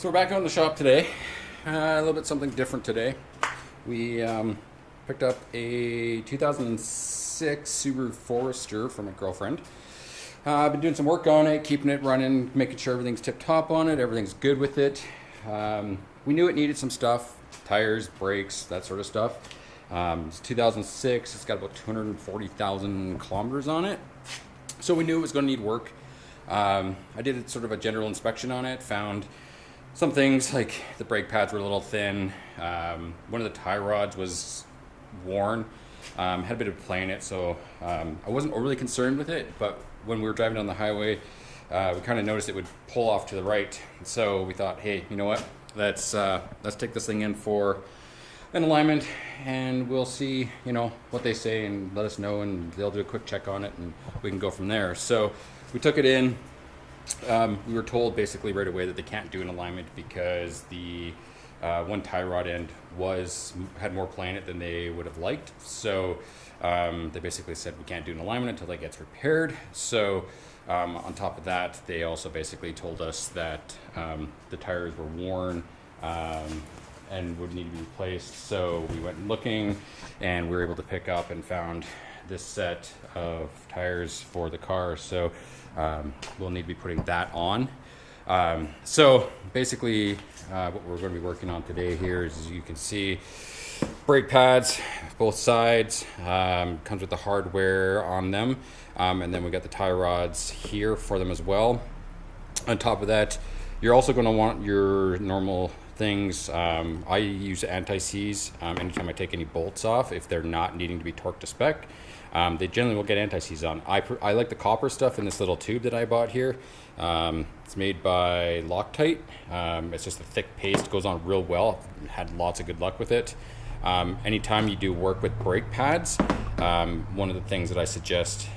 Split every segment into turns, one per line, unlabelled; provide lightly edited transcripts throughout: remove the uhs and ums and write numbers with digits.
So we're back out in the shop today. A little bit something different today. We picked up a 2006 Subaru Forester from my girlfriend. I've been doing some work on it, keeping it running, making sure everything's tip-top on it, everything's good with it. We knew it needed some stuff, tires, brakes, that sort of stuff. It's 2006, it's got about 240,000 kilometers on it. So we knew it was going to need work. I did sort of a general inspection on it, found some things like the brake pads were a little thin. One of the tie rods was worn. Had a bit of play in it, so I wasn't overly concerned with it, but when we were driving down the highway, we kind of noticed it would pull off to the right. So we thought, hey, you know what? Let's take this thing in for an alignment, and we'll see, what they say, and let us know, and they'll do a quick check on it, and we can go from there. So we took it in. We were told basically right away that they can't do an alignment because the one tie rod end had more play in it than they would have liked. So they basically said we can't do an alignment until that gets repaired. So on top of that, they also basically told us that the tires were worn and would need to be replaced. So we went looking, and we were able to pick up and found this set of tires for the car. So we'll need to be putting that on. So basically what we're going to be working on today here is, as you can see, brake pads, both sides, comes with the hardware on them. And then we got the tie rods here for them as well. On top of that, you're also going to want your normal things. I use anti-seize anytime I take any bolts off if they're not needing to be torqued to spec. They generally will get anti-seize on. I like the copper stuff in this little tube that I bought here. It's made by Loctite. It's just a thick paste, goes on real well. Had lots of good luck with it. Anytime you do work with brake pads, one of the things that I suggest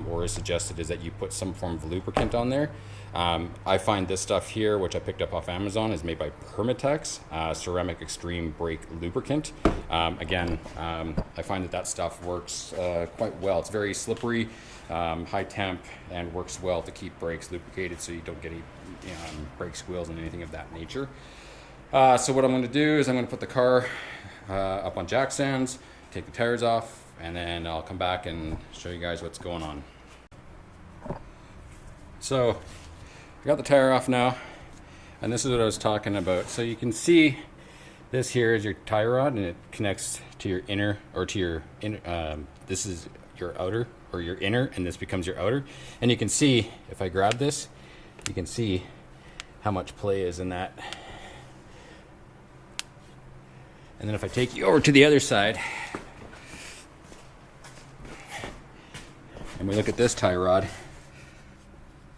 or is suggested is that you put some form of lubricant on there. I find this stuff here, which I picked up off Amazon, is made by Permatex, Ceramic Extreme Brake Lubricant. Again, I find that stuff works quite well. It's very slippery, high temp, and works well to keep brakes lubricated so you don't get any brake squeals and anything of that nature. So what I'm going to do is I'm going to put the car up on jack stands, take the tires off, and then I'll come back and show you guys what's going on. So I got the tire off now, and this is what I was talking about. So you can see this here is your tie rod, and it connects to your inner, or to your inner, this is your outer, or your inner, and this becomes your outer. And you can see, if I grab this, you can see how much play is in that. And then if I take you over to the other side, and we look at this tie rod,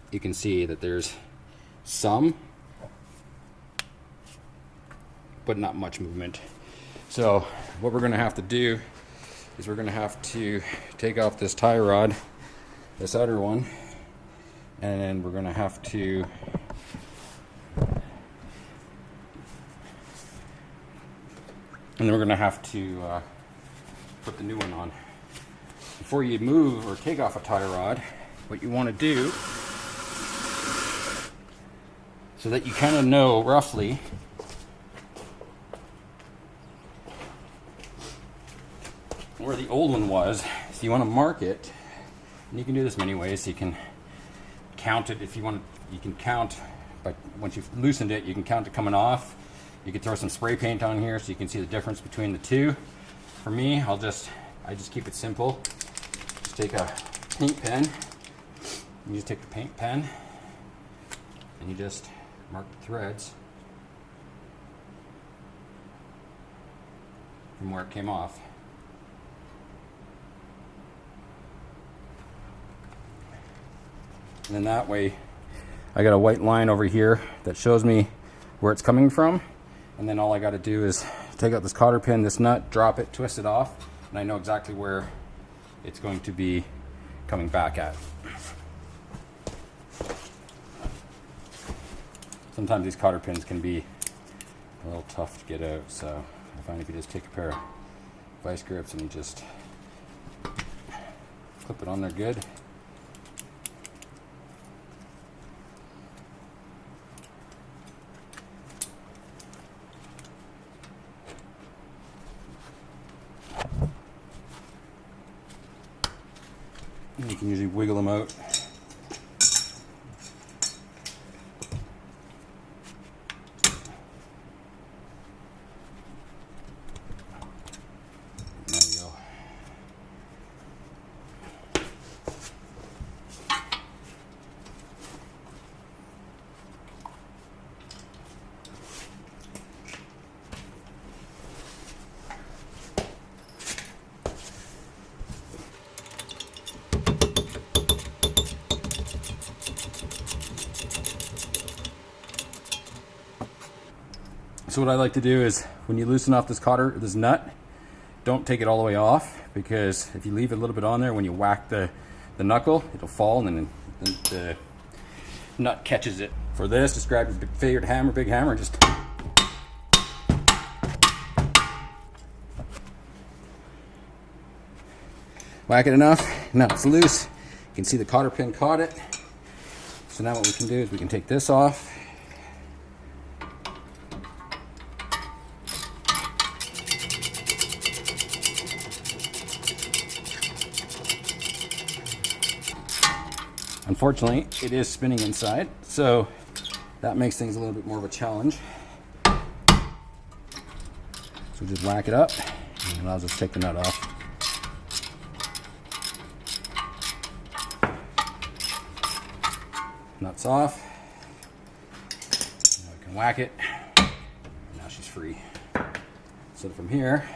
you can see that there's some, but not much movement. So what we're going to have to do is we're going to have to take off this tie rod, this outer one, and then we're going to have to put the new one on. Before you move or take off a tie rod, what you want to do, so that you kind of know roughly where the old one was, so you want to mark it, and you can do this many ways. You can count it if you want. You can count, but once you've loosened it, you can count it coming off. You can throw some spray paint on here so you can see the difference between the two. For me, I just keep it simple. Just take a paint pen. You just take the paint pen and you just mark the threads from where it came off. And then that way, I got a white line over here that shows me where it's coming from. And then all I got to do is take out this cotter pin, this nut, drop it, twist it off, and I know exactly where it's going to be coming back at. Sometimes these cotter pins can be a little tough to get out, so I find if you just take a pair of vice grips and you just clip it on there good. You can usually wiggle them out. There you go. So what I like to do is when you loosen off this nut, don't take it all the way off, because if you leave it a little bit on there, when you whack the knuckle, it'll fall and then the nut catches it. For this, just grab your favorite hammer, big hammer, and just whack it enough. Now it's loose. You can see the cotter pin caught it. So now what we can do is we can take this off. Unfortunately, it is spinning inside, so that makes things a little bit more of a challenge. So just whack it up, and I'll just take the nut off. Nut's off. Now we can whack it. Now she's free. So from here,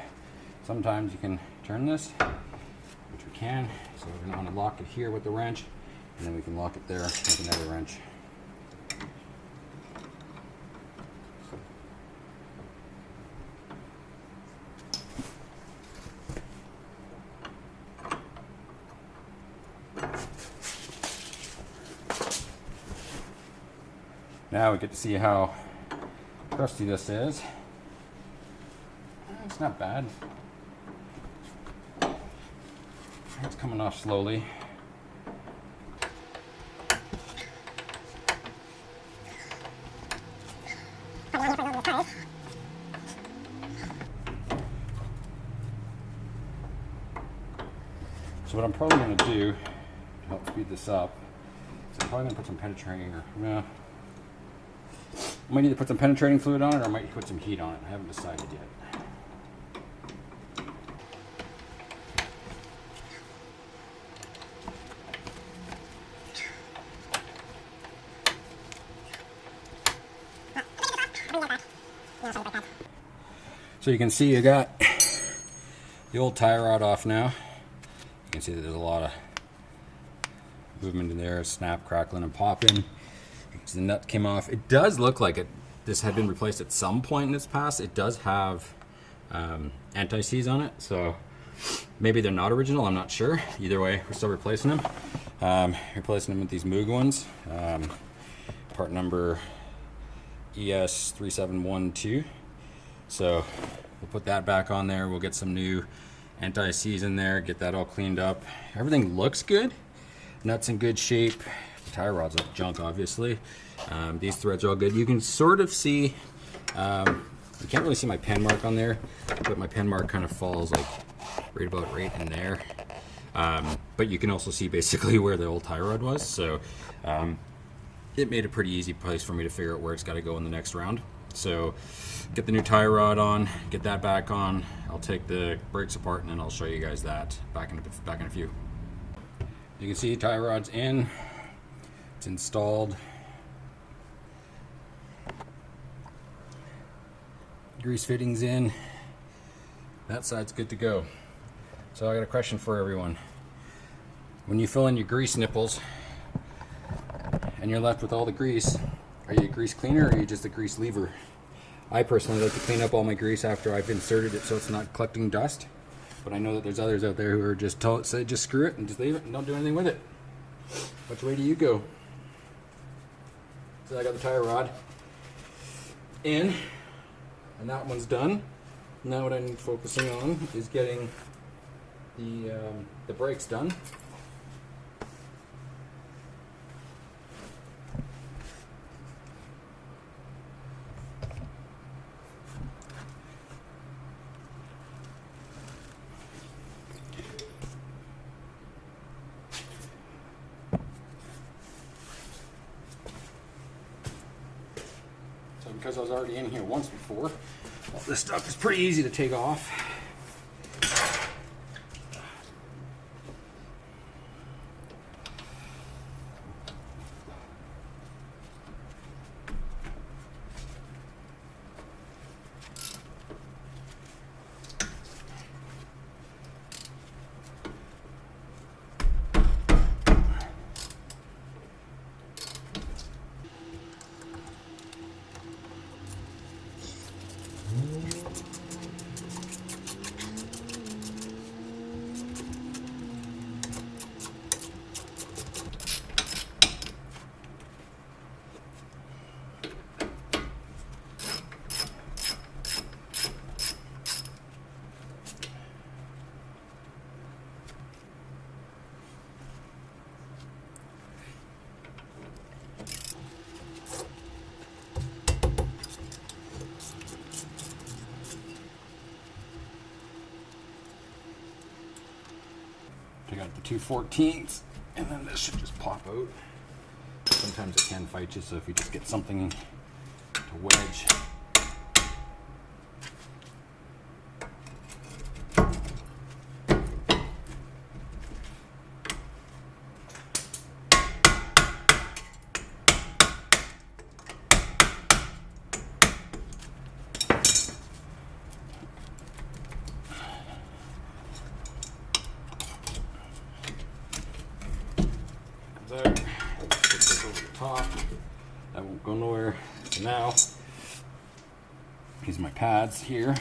sometimes you can turn this, which we can. So we're going to want to lock it here with the wrench. And then we can lock it there with another wrench. Now we get to see how crusty this is. It's not bad. It's coming off slowly. So what I'm probably going to do to help speed this up is I'm probably going to put some penetrating, I might either put some penetrating fluid on it or I might put some heat on it. I haven't decided yet. So you can see I got the old tie rod off now. You can see that there's a lot of movement in there, snap, crackling, and popping. The nut came off. It does look like this had been replaced at some point in its past. It does have anti-seize on it, so maybe they're not original. I'm not sure. Either way, we're still replacing them. Replacing them with these Moog ones. Part number ES3712. So we'll put that back on there. We'll get some new anti-seize in there, get that all cleaned up. Everything looks good. Nuts in good shape. Tie rods look junk, obviously. These threads are all good. You can sort of see, you can't really see my pen mark on there, but my pen mark kind of falls like right in there. But you can also see basically where the old tie rod was. So it made a pretty easy place for me to figure out where it's got to go in the next round. So get the new tie rod on, get that back on. I'll take the brakes apart and then I'll show you guys that back in a few. You can see tie rod's in, it's installed. Grease fittings in, that side's good to go. So I got a question for everyone. When you fill in your grease nipples and you're left with all the grease, are you a grease cleaner or are you just a grease leaver? I personally like to clean up all my grease after I've inserted it so it's not collecting dust. But I know that there's others out there who are just say just screw it and just leave it and don't do anything with it. Which way do you go? So I got the tie rod in, and that one's done. Now what I'm focusing on is getting the brakes done. because I was already in here once before, all this stuff is pretty easy to take off. Take out the 2/14, and then this should just pop out. Sometimes it can fight you, so if you just get something to wedge. There, stick this over the top. That won't go nowhere. So now, these are my pads here.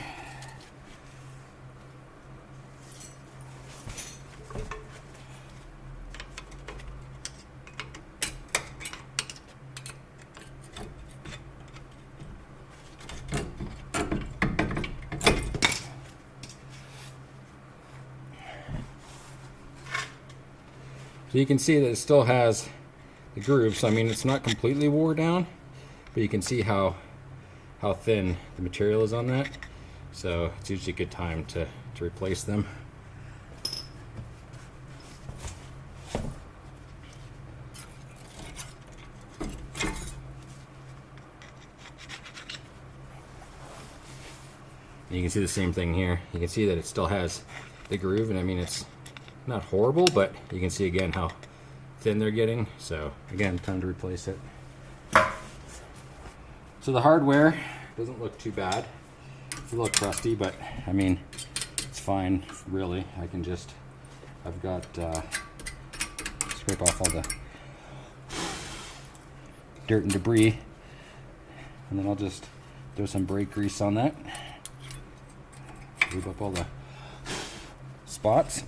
So you can see that it still has the grooves. So I mean, it's not completely wore down, but you can see how thin the material is on that. So it's usually a good time to replace them. And you can see the same thing here. You can see that it still has the groove, and I mean, it's not horrible, but you can see again how thin they're getting. So again, time to replace it. So the hardware doesn't look too bad. It's a little crusty, but I mean, it's fine, really. I've got scrape off all the dirt and debris, and then I'll just throw some brake grease on that. Lube up all the spots.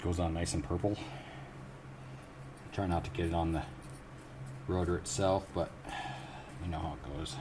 Goes on nice and purple. Try not to get it on the rotor itself, but you know how it goes.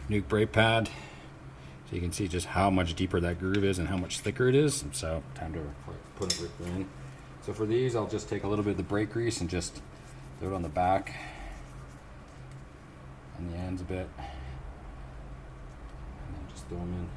Nuke brake pad, so you can see just how much deeper that groove is and how much thicker it is. So time to put it in. So for these, I'll just take a little bit of the brake grease and just throw it on the back and the ends a bit, and then just throw them in.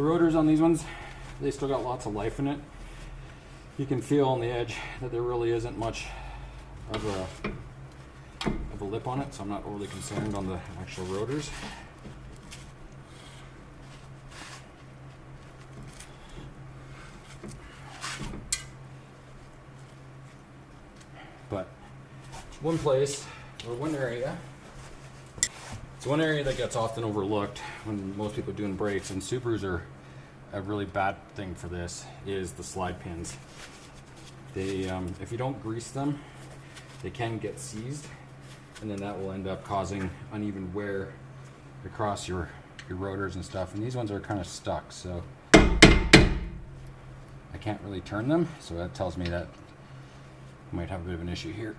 The rotors on these ones, they still got lots of life in it. You can feel on the edge that there really isn't much of a lip on it, so I'm not overly concerned on the actual rotors. But one place, or one area, it's one area that gets often overlooked when most people are doing brakes, and Subarus are a really bad thing for this, is the slide pins. They, if you don't grease them, they can get seized, and then that will end up causing uneven wear across your rotors and stuff. And these ones are kind of stuck, so I can't really turn them, so that tells me that I might have a bit of an issue here.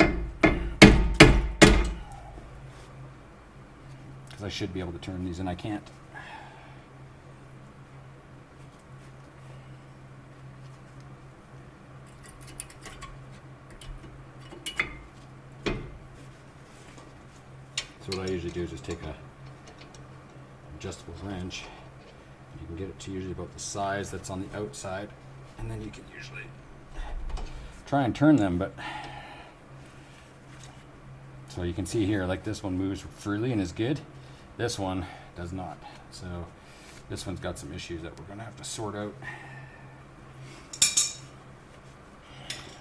I should be able to turn these, and I can't. So what I usually do is just take a adjustable wrench. You can get it to usually about the size that's on the outside, and then you can usually try and turn them. But so you can see here, like this one moves freely and is good. This one does not. So this one's got some issues that we're going to have to sort out.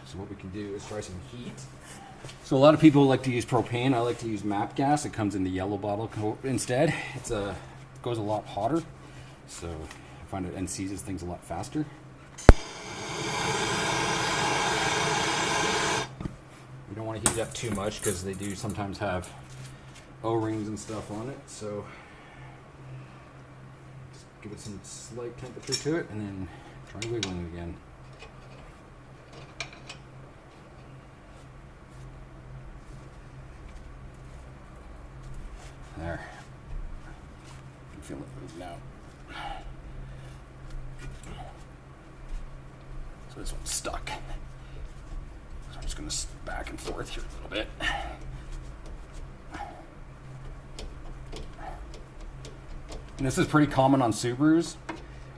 So what we can do is try some heat. So a lot of people like to use propane. I like to use MAP gas. It comes in the yellow bottle instead. It goes a lot hotter, so I find it and seizes things a lot faster. You don't want to heat it up too much because they do sometimes have O-rings and stuff on it, so just give it some slight temperature to it and then try wiggling it again. There. You can feel it move now. So this one's stuck. So I'm just going to back and forth here a little bit. And this is pretty common on Subarus.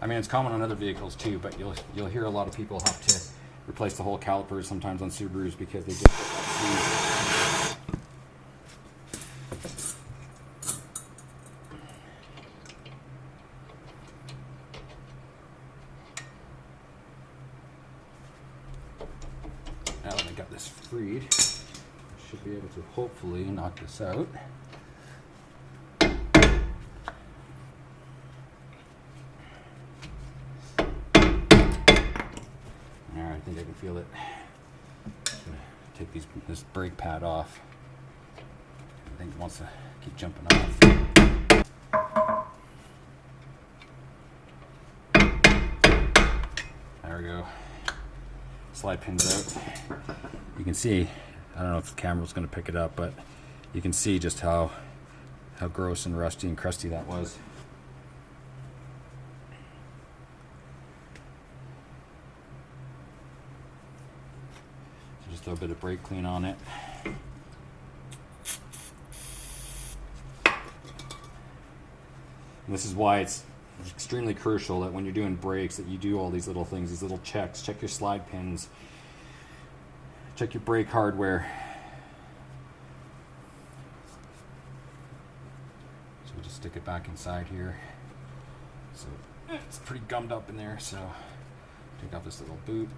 I mean, it's common on other vehicles too, but you'll hear a lot of people have to replace the whole calipers sometimes on Subarus because they just get that seized. Now that I got this freed, I should be able to hopefully knock this out. I think I can feel it. Just gonna take this brake pad off. I think it wants to keep jumping off. There we go. Slide pins out. You can see, I don't know if the camera's going to pick it up, but you can see just how gross and rusty and crusty that was. Just throw a bit of brake clean on it. And this is why it's extremely crucial that when you're doing brakes that you do all these little things, these little checks. Check your slide pins. Check your brake hardware. So we'll just stick it back inside here. So it's pretty gummed up in there, so take off this little boot.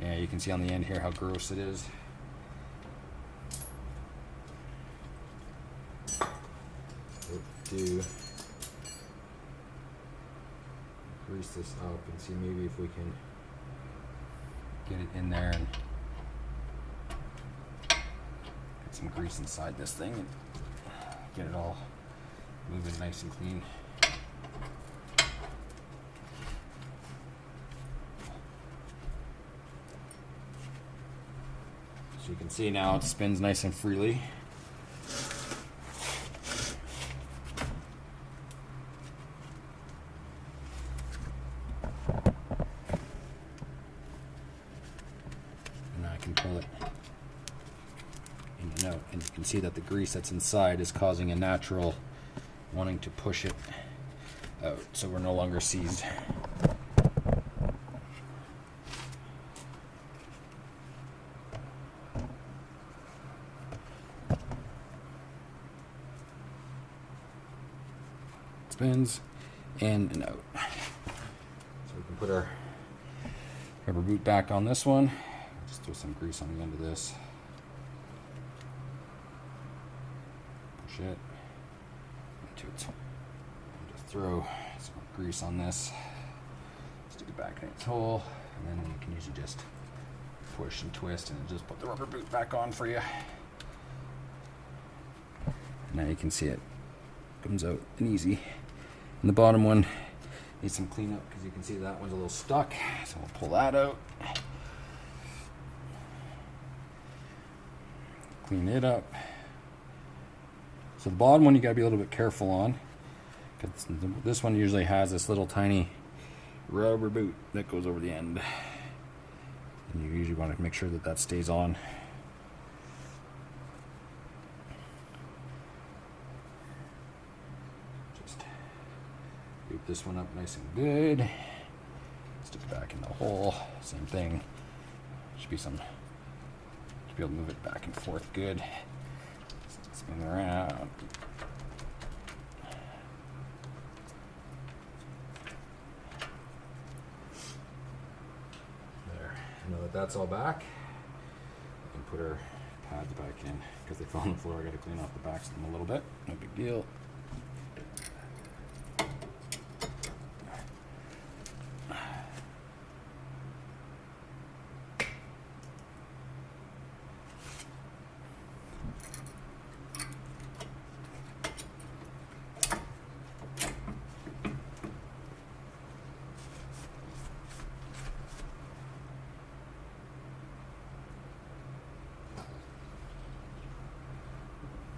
Yeah, you can see on the end here how gross it is. Do grease this up and see maybe if we can get it in there and get some grease inside this thing and get it all moving nice and clean. So you can see now it spins nice and freely. And I can pull it in and out, and you can see that the grease that's inside is causing a natural wanting to push it out, so we're no longer seized. Spins in and out. So we can put our rubber boot back on this one. Just throw some grease on the end of this. Push it into it. Just throw some grease on this. Stick it back in its hole, and then you can usually just push and twist and just put the rubber boot back on for you. Now you can see it comes out and easy. And the bottom one needs some cleanup because you can see that one's a little stuck. So we'll pull that out. Clean it up. So the bottom one you gotta be a little bit careful on, because this one usually has this little tiny rubber boot that goes over the end. And you usually want to make sure that that stays on. Loop this one up nice and good. Stick it back in the hole. Same thing. Should be able to move it back and forth good. Spin around. There. Now that that's all back, we can put our pads back in. Because they fell on the floor, I got to clean off the backs of them a little bit. No big deal.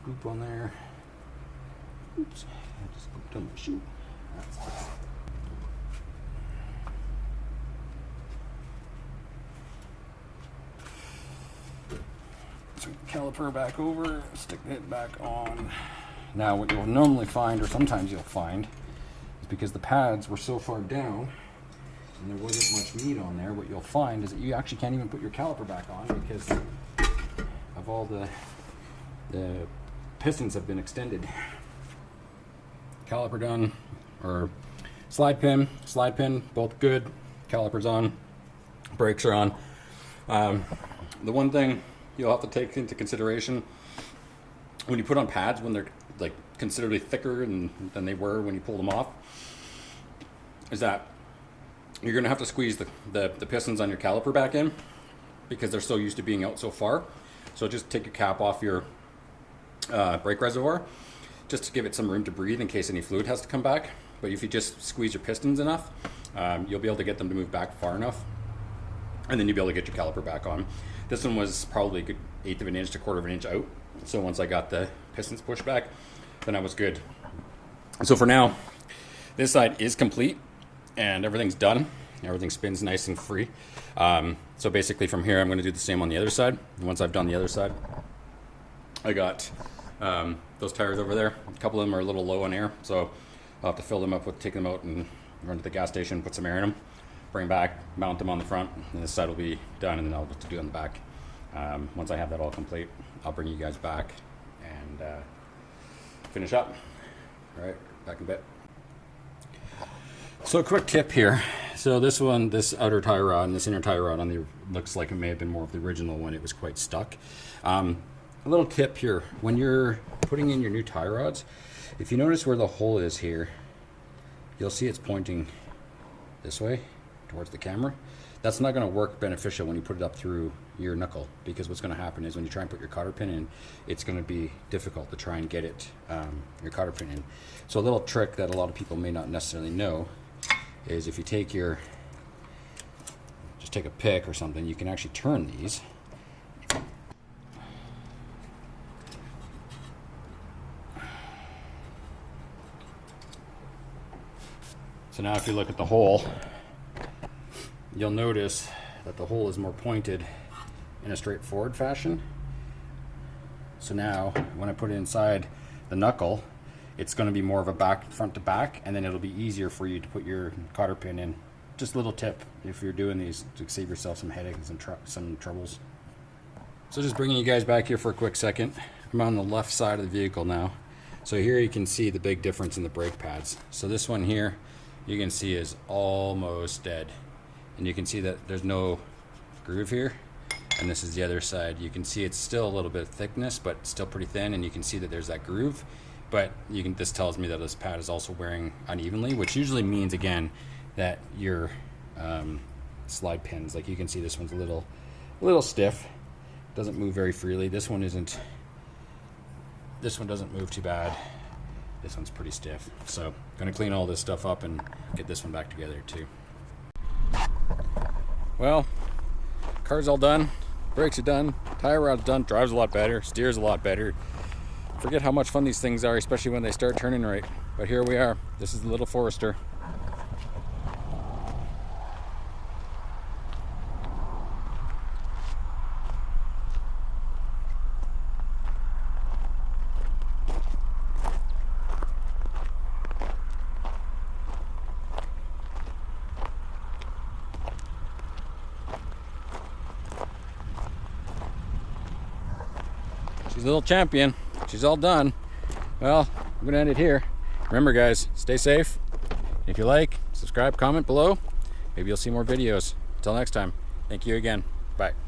Goop on there. Oops, I just gooped on my shoe. That's fine. So caliper back over, stick it back on. Now what you'll normally find, or sometimes you'll find, is because the pads were so far down and there wasn't much meat on there, what you'll find is that you actually can't even put your caliper back on because of all the pistons have been extended. Caliper done, or slide pin, both good. Caliper's on, brakes are on. The one thing you'll have to take into consideration when you put on pads, when they're like considerably thicker than they were when you pulled them off, is that you're going to have to squeeze the pistons on your caliper back in because they're so used to being out so far. So just take your cap off your brake reservoir just to give it some room to breathe in case any fluid has to come back. But if you just squeeze your pistons enough, you'll be able to get them to move back far enough, and then you'll be able to get your caliper back on. This one was probably a good 1/8 of an inch to 1/4 of an inch out, so once I got the pistons pushed back, then I was good. So for now, this side is complete and everything's done. Everything spins nice and free. So basically from here I'm going to do the same on the other side. And once I've done the other side, I got those tires over there. A couple of them are a little low on air, so I'll have to fill them up with, take them out and run to the gas station, put some air in them, bring back, mount them on the front, and this side will be done, and then I'll have to do on the back. Once I have that all complete, I'll bring you guys back and finish up. All right, back in a bit. So a quick tip here. So this one, this outer tie rod and this inner tie rod on the looks like it may have been more of the original one. It was quite stuck. A little tip here, when you're putting in your new tie rods, if you notice where the hole is here, you'll see it's pointing this way towards the camera. That's not going to work beneficial when you put it up through your knuckle, because what's going to happen is when you try and put your cotter pin in, it's going to be difficult to try and get it, your cotter pin in. So a little trick that a lot of people may not necessarily know is if you take just take a pick or something, you can actually turn these. So now if you look at the hole, you'll notice that the hole is more pointed in a straightforward fashion. So now when I put it inside the knuckle, it's going to be more of a front to back, and then it'll be easier for you to put your cotter pin in. Just a little tip if you're doing these to save yourself some headaches and some troubles. So just bringing you guys back here for a quick second. I'm on the left side of the vehicle now. So here you can see the big difference in the brake pads. So this one here you can see is almost dead, and you can see that there's no groove here, and this is the other side. You can see it's still a little bit of thickness, but still pretty thin, and you can see that there's that groove, but this tells me that this pad is also wearing unevenly, which usually means, again, that your slide pins, like you can see this one's a little stiff, doesn't move very freely. This one doesn't move too bad. This one's pretty stiff. So gonna clean all this stuff up and get this one back together too. Well, car's all done, brakes are done, tire rod's done, drives a lot better, steers a lot better. Forget how much fun these things are, especially when they start turning right. But here we are. This is the little Forester. She's a little champion. She's all done. Well, I'm gonna end it here. Remember guys, stay safe. If you like, subscribe, comment below. Maybe you'll see more videos. Until next time, thank you again. Bye.